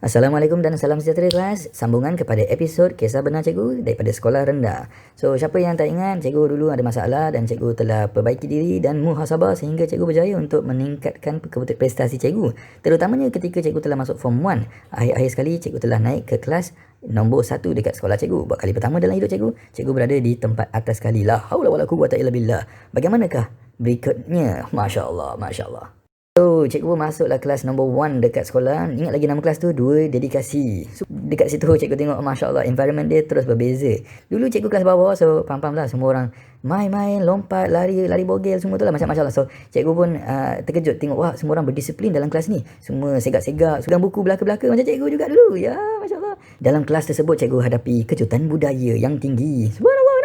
Assalamualaikum dan salam sejahtera kelas. Sambungan kepada episod Kisah Benar Cikgu daripada Sekolah Rendah. So, siapa yang tak ingat, cikgu dulu ada masalah dan cikgu telah perbaiki diri dan muhasabah sehingga cikgu berjaya untuk meningkatkan prestasi cikgu. Terutamanya ketika cikgu telah masuk Form 1. Akhir-akhir sekali, cikgu telah naik ke kelas nombor 1 dekat sekolah cikgu. Buat kali pertama dalam hidup cikgu, cikgu berada di tempat atas sekali. La haula wala quwwata illa billah. Bagaimanakah berikutnya? Masya Allah, Masya Allah. So, cikgu masuklah kelas nombor 1 dekat sekolah. Ingat lagi nama kelas tu, 2 dedikasi. So, dekat situ cikgu tengok, Masya Allah, environment dia terus berbeza. Dulu cikgu kelas bawah, so faham-faham lah semua orang main-main, lompat, lari bogel, semua tu lah macam-macam lah. So, cikgu pun terkejut tengok, wah, semua orang berdisiplin dalam kelas ni. Semua segak-segak, pegang buku belaka-belaka macam cikgu juga dulu. Ya, Masya Allah. Dalam kelas tersebut, cikgu hadapi kejutan budaya yang tinggi. Subhanallah.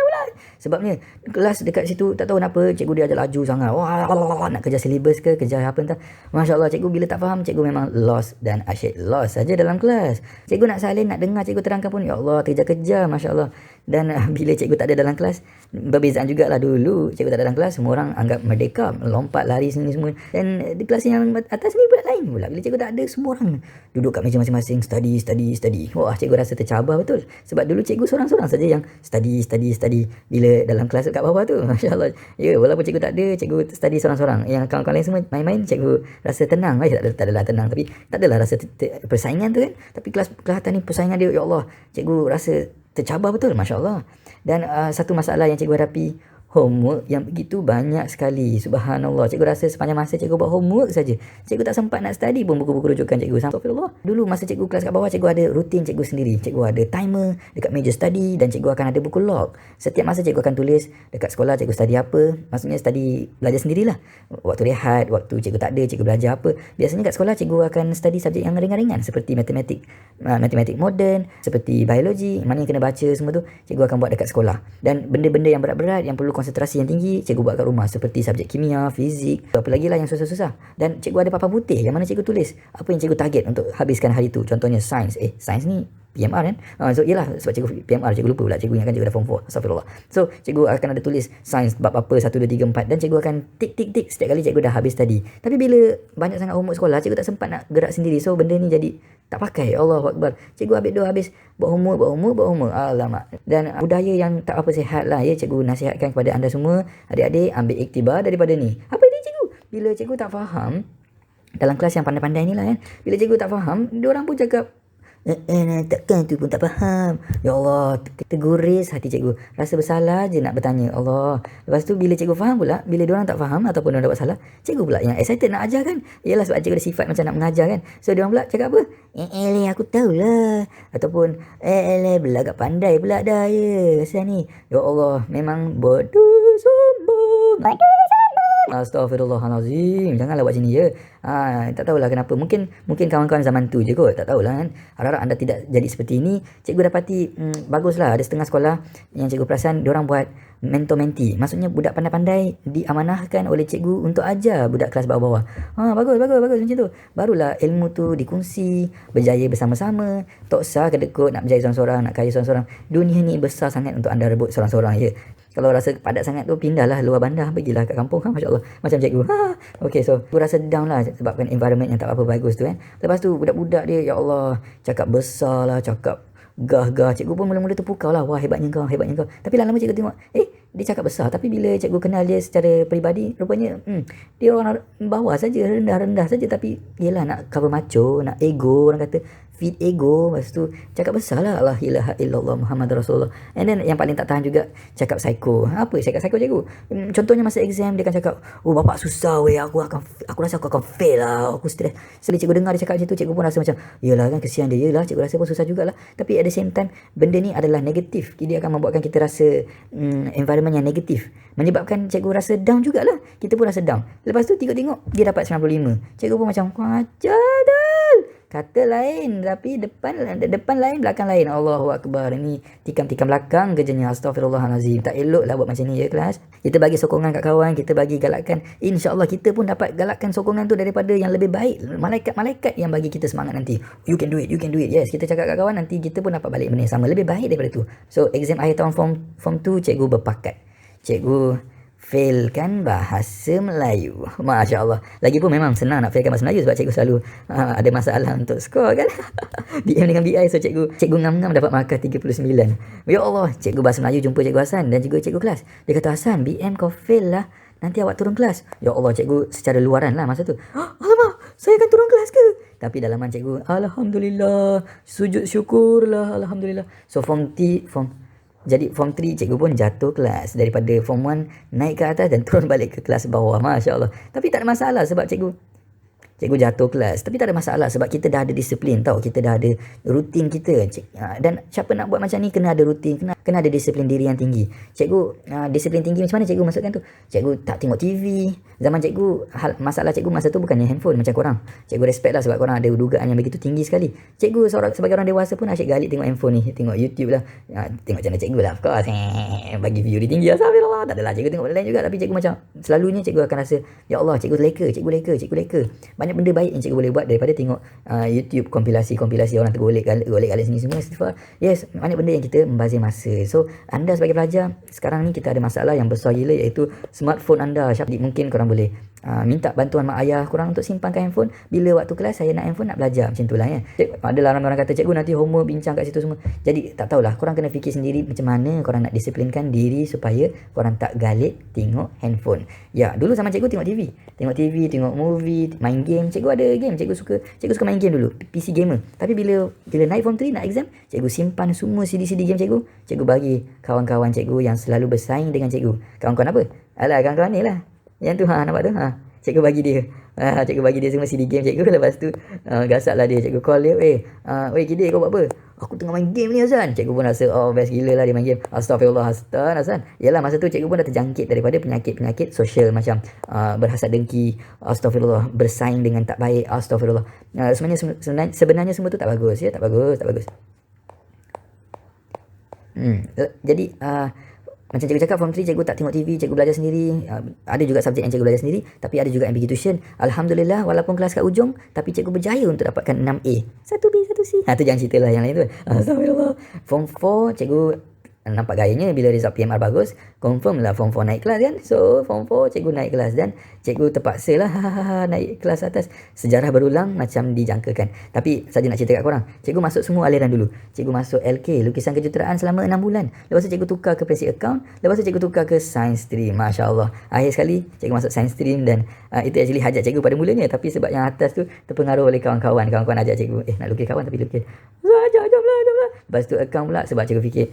Sebabnya kelas dekat situ tak tahu kenapa cikgu dia ajar laju sangat. Wah, nak kejar silibus ke kejar apa entah. Masya Allah, cikgu bila tak faham, cikgu memang lost dan asyik lost saja dalam kelas. Cikgu nak salin, nak dengar cikgu terangkan pun, ya Allah, terkejar-kejar, Masya Allah. Dan bila cikgu tak ada dalam kelas, berbezaan jugalah. Dulu cikgu tak ada dalam kelas, semua orang anggap merdeka, lompat, lari sini semua. Dan di kelas yang atas ni pula lain pula. Bila cikgu tak ada, semua orang duduk kat meja masing-masing, study. Wah, cikgu rasa tercabar betul. Sebab dulu cikgu seorang-seorang saja yang study. Bila dalam kelas kat bawah tu, Masya Allah. Ya, walaupun cikgu tak ada, cikgu study seorang-seorang. Yang kawan-kawan lain semua main-main, cikgu rasa tenang. Tak adalah tenang, tapi tak adalah rasa persaingan tu kan. Tapi kelas atas ni persaingan dia, ya Allah, cikgu rasa tercabar betul, Masya Allah. Dan satu masalah yang cikgu hadapi, homework yang begitu banyak sekali. Subhanallah, cikgu rasa sepanjang masa cikgu buat homework saja, cikgu tak sempat nak study pun buku-buku rujukan cikgu. Astagfirullah. Dulu masa cikgu kelas kat bawah, cikgu ada rutin cikgu sendiri. Cikgu ada timer dekat meja study dan cikgu akan ada buku log. Setiap masa cikgu akan tulis dekat sekolah cikgu study apa. Maksudnya study, belajar sendirilah. Waktu rehat, waktu cikgu tak ada, cikgu belajar apa. Biasanya kat sekolah cikgu akan study subjek yang ringan-ringan seperti matematik moden, seperti biologi, mana yang kena baca semua tu cikgu akan buat dekat sekolah. Dan benda-benda yang berat-berat yang perlu konsentrasi yang tinggi, cikgu buat kat rumah seperti subjek kimia, fizik, apa lagi lah yang susah-susah. Dan cikgu ada papan putih yang mana cikgu tulis apa yang cikgu target untuk habiskan hari tu. Contohnya sains. Sains ni PMR kan. So yelah, sebab cikgu PMR, cikgu lupa pula, cikgu ingatkan cikgu dah form 4. Astagfirullah. So cikgu akan ada tulis sains bab apa 1 2 3 4 dan cikgu akan tik setiap kali cikgu dah habis tadi. Tapi bila banyak sangat homework sekolah, cikgu tak sempat nak gerak sendiri. So benda ni jadi tak pakai. Allahu Akbar. Cikgu habis buat homework. Alamak. Dan budaya yang tak apa sihat lah ya, cikgu nasihatkan kepada anda semua, adik-adik, ambil iktibar daripada ni. Apa ini cikgu? Bila cikgu tak faham dalam kelas yang pandai-pandai ni lah kan, bila cikgu tak faham, diorang pun cakap takkan tu pun tak faham. Ya Allah, terguris hati cikgu. Rasa bersalah je nak bertanya. Allah. Lepas tu bila cikgu faham pula, bila diorang tak faham ataupun diorang dapat salah, cikgu pula yang excited nak ajar kan. Yalah, sebab cikgu ada sifat macam nak mengajar kan. So diorang pula cakap apa? Aku tahulah. Ataupun belagak pandai pula dah ya. Kesan ni. Ya Allah, memang bodoh sombong. Astaghfirullahalazim. Janganlah buat sini ya. Tak tahulah kenapa. Mungkin kawan-kawan zaman tu je kot. Tak tahulah kan. Harap-harap anda tidak jadi seperti ini. Cikgu dapati baguslah. Ada setengah sekolah yang cikgu perasan diorang buat mentor-menti. Maksudnya budak pandai-pandai diamanahkan oleh cikgu untuk ajar budak kelas bawah-bawah. Bagus macam tu. Barulah ilmu tu dikongsi, berjaya bersama-sama. Tak usah kedekut nak berjaya seorang-seorang, nak kaya seorang-seorang. Dunia ni besar sangat untuk anda rebut seorang-seorang ya. Kalau rasa padat sangat tu, pindahlah luar bandar, pergilah kat kampung. Masya Allah, macam cikgu. Okay, so aku rasa down lah sebabkan environment yang tak apa bagus tu kan. Lepas tu budak-budak dia, ya Allah, cakap besar lah, cakap gah. Cikgu pun mula-mula terpukau lah. Wah, hebatnya kau. Tapi lama-lama cikgu tengok, dia cakap besar. Tapi bila cikgu kenal dia secara peribadi, rupanya dia orang bawah saja, rendah saja. Tapi yelah, nak cover macho, nak ego, orang kata feed ego. Lepas tu cakap besar lah, la ilaha illallah Muhammad Rasulullah. And then yang paling tak tahan juga, cakap psycho. Apa cakap psycho cikgu? Contohnya masa exam, dia akan cakap, oh bapak susah weh, aku rasa aku akan fail lah, aku stress. Sekali cikgu dengar dia cakap macam tu, cikgu pun rasa macam, yelah kan, kesian dia. Yelah, cikgu rasa pun susah jugalah. Tapi at the same time, benda ni adalah negatif. Dia akan membuatkan kita rasa environment yang negatif, menyebabkan cikgu rasa down jugalah. Kita pun rasa down. Lepas tu tengok dia dapat 95. Cikgu pun macam, Jadal, kata lain tapi depan lain, belakang lain. Allahu Akbar. Ini tikam-tikam belakang kerjanya. Astaghfirullahalazim. Tak elok lah buat macam ni ya kelas. Kita bagi sokongan kat kawan, kita bagi galakan. InsyaAllah kita pun dapat galakan sokongan tu daripada yang lebih baik. Malaikat-malaikat yang bagi kita semangat nanti. You can do it. Yes, kita cakap kat kawan, nanti kita pun dapat balik benda yang sama, lebih baik daripada tu. So exam akhir tahun form 2, cikgu berpakat. Cikgu failkan bahasa Melayu. Masya Allah. Lagipun memang senang nak failkan bahasa Melayu sebab cikgu selalu ada masalah untuk skor kan. BM dengan BI, so cikgu ngam-ngam dapat markah 39. Ya Allah, cikgu bahasa Melayu jumpa Cikgu Hasan dan juga cikgu kelas. Dia kata, Hasan, BM kau fail lah, nanti awak turun kelas. Ya Allah, cikgu secara luaran lah masa tu. Alamak, saya akan turun kelas ke? Tapi dalaman cikgu, Alhamdulillah, sujud syukurlah, Alhamdulillah. So form 3 cikgu pun jatuh kelas. Daripada form 1 naik ke atas dan turun balik ke kelas bawah. Masya Allah. Tapi tak ada masalah sebab cikgu jatuh kelas. Tapi tak ada masalah sebab kita dah ada disiplin tau. Kita dah ada rutin kita. Dan siapa nak buat macam ni kena ada rutin. Kena ada disiplin diri yang tinggi. Cikgu, disiplin tinggi macam mana cikgu masukkan tu? Cikgu tak tengok TV. Zaman cikgu, masalah cikgu masa tu bukannya handphone macam korang. Cikgu respect lah sebab korang ada dugaan yang begitu tinggi sekali. Cikgu sebagai orang dewasa pun asyik galik tengok handphone ni. Tengok YouTube lah. Tengok channel cikgu lah of course. Bagi view dia tinggi. Astagfirullah. Tak adalah, cikgu tengok benda lain juga. Tapi cikgu macam, selalunya cikgu akan rasa, ya Allah, cikgu leka. Banyak benda baik yang cikgu boleh buat daripada tengok YouTube kompilasi orang tergolek-galik sini semua. Yes, banyak benda yang kita membazir masa. So anda sebagai pelajar sekarang ni kita ada masalah yang besar gila, iaitu smartphone anda. Mungkin korang boleh minta bantuan mak ayah korang untuk simpankan handphone. Bila waktu kelas saya nak handphone, nak belajar, macam tu lah ya. Adalah ramai orang kata, cikgu nanti homework bincang kat situ semua. Jadi tak tahulah, korang kena fikir sendiri macam mana korang nak disiplinkan diri supaya korang tak galik tengok handphone. Ya, dulu zaman cikgu tengok TV, tengok movie, main game. Cikgu ada game, cikgu suka main game dulu, PC gamer. Tapi bila naik form 3 nak exam, cikgu simpan semua CD-CD game cikgu bagi kawan-kawan cikgu yang selalu bersaing dengan cikgu. Kawan-kawan apa? Alah, kawan-kawan ni lah. Yang tu nampak tu cikgu bagi dia semua CD game cikgu. Lepas tu gasaklah dia, cikgu call dia, weh Kidek, kau buat apa? Aku tengah main game ni Hasan. Cikgu pun rasa best gila lah dia main game. Astagfirullah Hasan. Yalah, masa tu cikgu pun dah terjangkit daripada penyakit sosial macam berhasad dengki, astagfirullah, bersaing dengan tak baik, astagfirullah. Sebenarnya semua tu tak bagus ya, tak bagus. Jadi macam cikgu cakap, form 3 cikgu tak tengok TV, cikgu belajar sendiri. Ada juga subjek yang cikgu belajar sendiri, tapi ada juga yang pergi tuition. Alhamdulillah, walaupun kelas kat ujung, tapi cikgu berjaya untuk dapatkan 6A, 1B, 1C. Tu jangan cerita lah yang lain tu. Astagfirullah. Form 4 cikgu nampak gayanya bila result PMR bagus, confirm lah form 4 naik kelas kan. So form 4 cikgu naik kelas dan cikgu terpaksa lah naik kelas atas. Sejarah berulang macam dijangkakan. Tapi saja nak cerita kat korang, cikgu masuk semua aliran dulu. Cikgu masuk LK, lukisan kejuruteraan, selama 6 bulan. Lepas tu cikgu tukar ke basic account. Lepas tu cikgu tukar ke science stream. Masya Allah. Akhir sekali cikgu masuk science stream dan itu actually hajat cikgu pada mulanya. Tapi sebab yang atas tu terpengaruh oleh kawan-kawan ajak cikgu, nak lukis kawan tapi lukis. Jom lah. Lepas tu account pula sebab cikgu fikir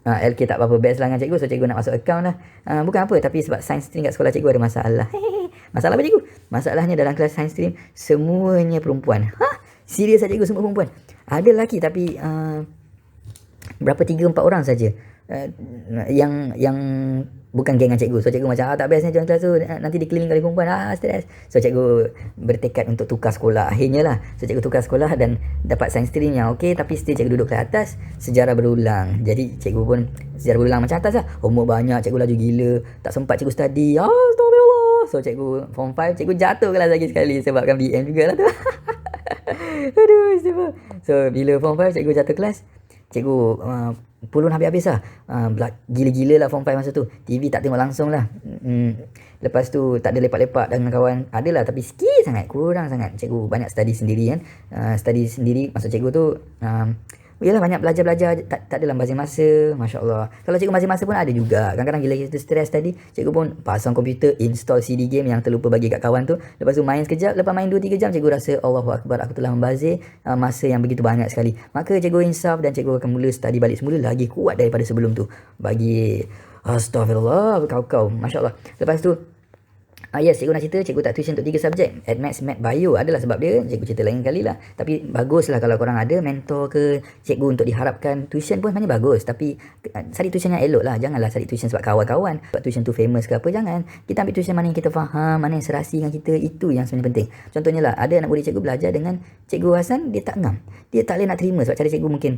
LK tak apa-apa best lah dengan cikgu, so cikgu nak masuk account lah. Bukan apa, tapi sebab science stream kat sekolah cikgu ada masalah. Masalah apa cikgu? Masalahnya dalam kelas science stream semuanya perempuan. Serius lah cikgu, semua perempuan. Ada lelaki tapi berapa 3-4 orang saja yang bukan geng dengan cikgu. So cikgu macam tak bestnya join kelas tu, nanti dikelilingi oleh perempuan, stress. So cikgu bertekad untuk tukar sekolah. Akhirnya lah, so cikgu tukar sekolah dan dapat science stream yang okey, tapi still cikgu duduk ke atas. Sejarah berulang. Jadi cikgu pun sejarah berulang macam atas lah. Homework banyak, cikgu laju gila, tak sempat cikgu study. Astagfirullah. So cikgu form 5 cikgu jatuh kelas lagi sekali sebabkan BM jugalah tu. Aduh, sebab. So bila form 5 cikgu jatuh kelas, cikgu pulun habis-habis lah. Gila-gila lah form 5 masa tu. TV tak tengok langsung lah. Lepas tu tak ada lepak-lepak dengan kawan. Adalah tapi sikit sangat, kurang sangat. Cikgu banyak study sendiri kan. Study sendiri maksud cikgu tu yalah banyak belajar-belajar, tak adalah bazir masa. Masya Allah. Kalau cikgu bazir masa pun ada juga. Kadang-kadang bila kita stres tadi, cikgu pun pasang komputer, install CD game yang terlupa bagi kat kawan tu. Lepas tu main sekejap, lepas main 2-3 jam, cikgu rasa Allahu Akbar, aku telah membazir masa yang begitu banyak sekali. Maka cikgu insaf dan cikgu akan mula study balik semula lagi kuat daripada sebelum tu. Bagi astagfirullah, kau. Masya Allah. Lepas tu yes, cikgu nak cerita, cikgu tak tuition untuk 3 subjek, Admaths, Math, Bio. Adalah sebab dia, cikgu cerita lain kali lah. Tapi baguslah kalau korang ada mentor ke cikgu untuk diharapkan. Tuition pun sebenarnya bagus, tapi cari tuition yang elok lah. Janganlah cari tuition sebab kawan-kawan, sebab tuition tu famous ke apa, jangan. Kita ambil tuition mana yang kita faham, mana yang serasi dengan kita, itu yang sebenarnya penting. Contohnya lah, ada anak murid cikgu belajar dengan cikgu Hasan, dia tak ngam, dia tak boleh nak terima sebab cara cikgu mungkin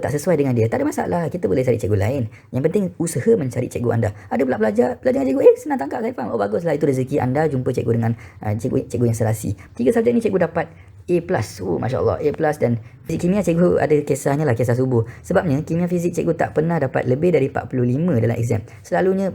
tak sesuai dengan dia. Tak ada masalah, kita boleh cari cikgu lain. Yang penting usaha mencari cikgu anda. Ada pula belajar dengan cikgu, senang tangkap, saya faham, baguslah, itu rezeki anda jumpa cikgu dengan cikgu yang serasi. 3 subjek ni cikgu dapat A+. Oh, Masya Allah, A+. Dan fizik kimia cikgu ada kisahnya lah, kisah subuh. Sebabnya kimia fizik cikgu tak pernah dapat lebih dari 45 dalam exam. Selalunya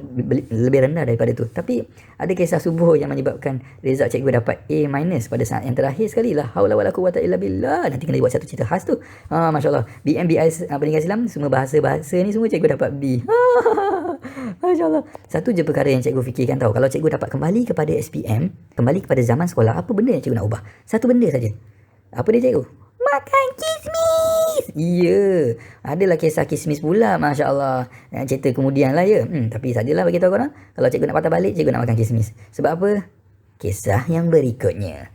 lebih rendah daripada tu. Tapi ada kisah subuh yang menyebabkan result cikgu dapat A- pada saat yang terakhir sekali lah. Haula wala quwwata illa billah. Nanti kena buat satu cerita khas tu. Masya Allah. BMBI Pendidikan Islam, semua bahasa-bahasa ni semua cikgu dapat B. Masya Allah. Satu je perkara yang cikgu fikirkan tahu. Kalau cikgu dapat kembali kepada SPM, kembali kepada zaman sekolah, apa benda yang cikgu nak ubah? Satu benda saja. Apa dia cikgu? Makan kismis. Ya, adalah kisah kismis pula, Masya Allah. Cerita kemudian lah ya. Tapi sajalah bagi tahu korang. Kalau cikgu nak patah balik, cikgu nak makan kismis. Sebab apa? Kisah yang berikutnya.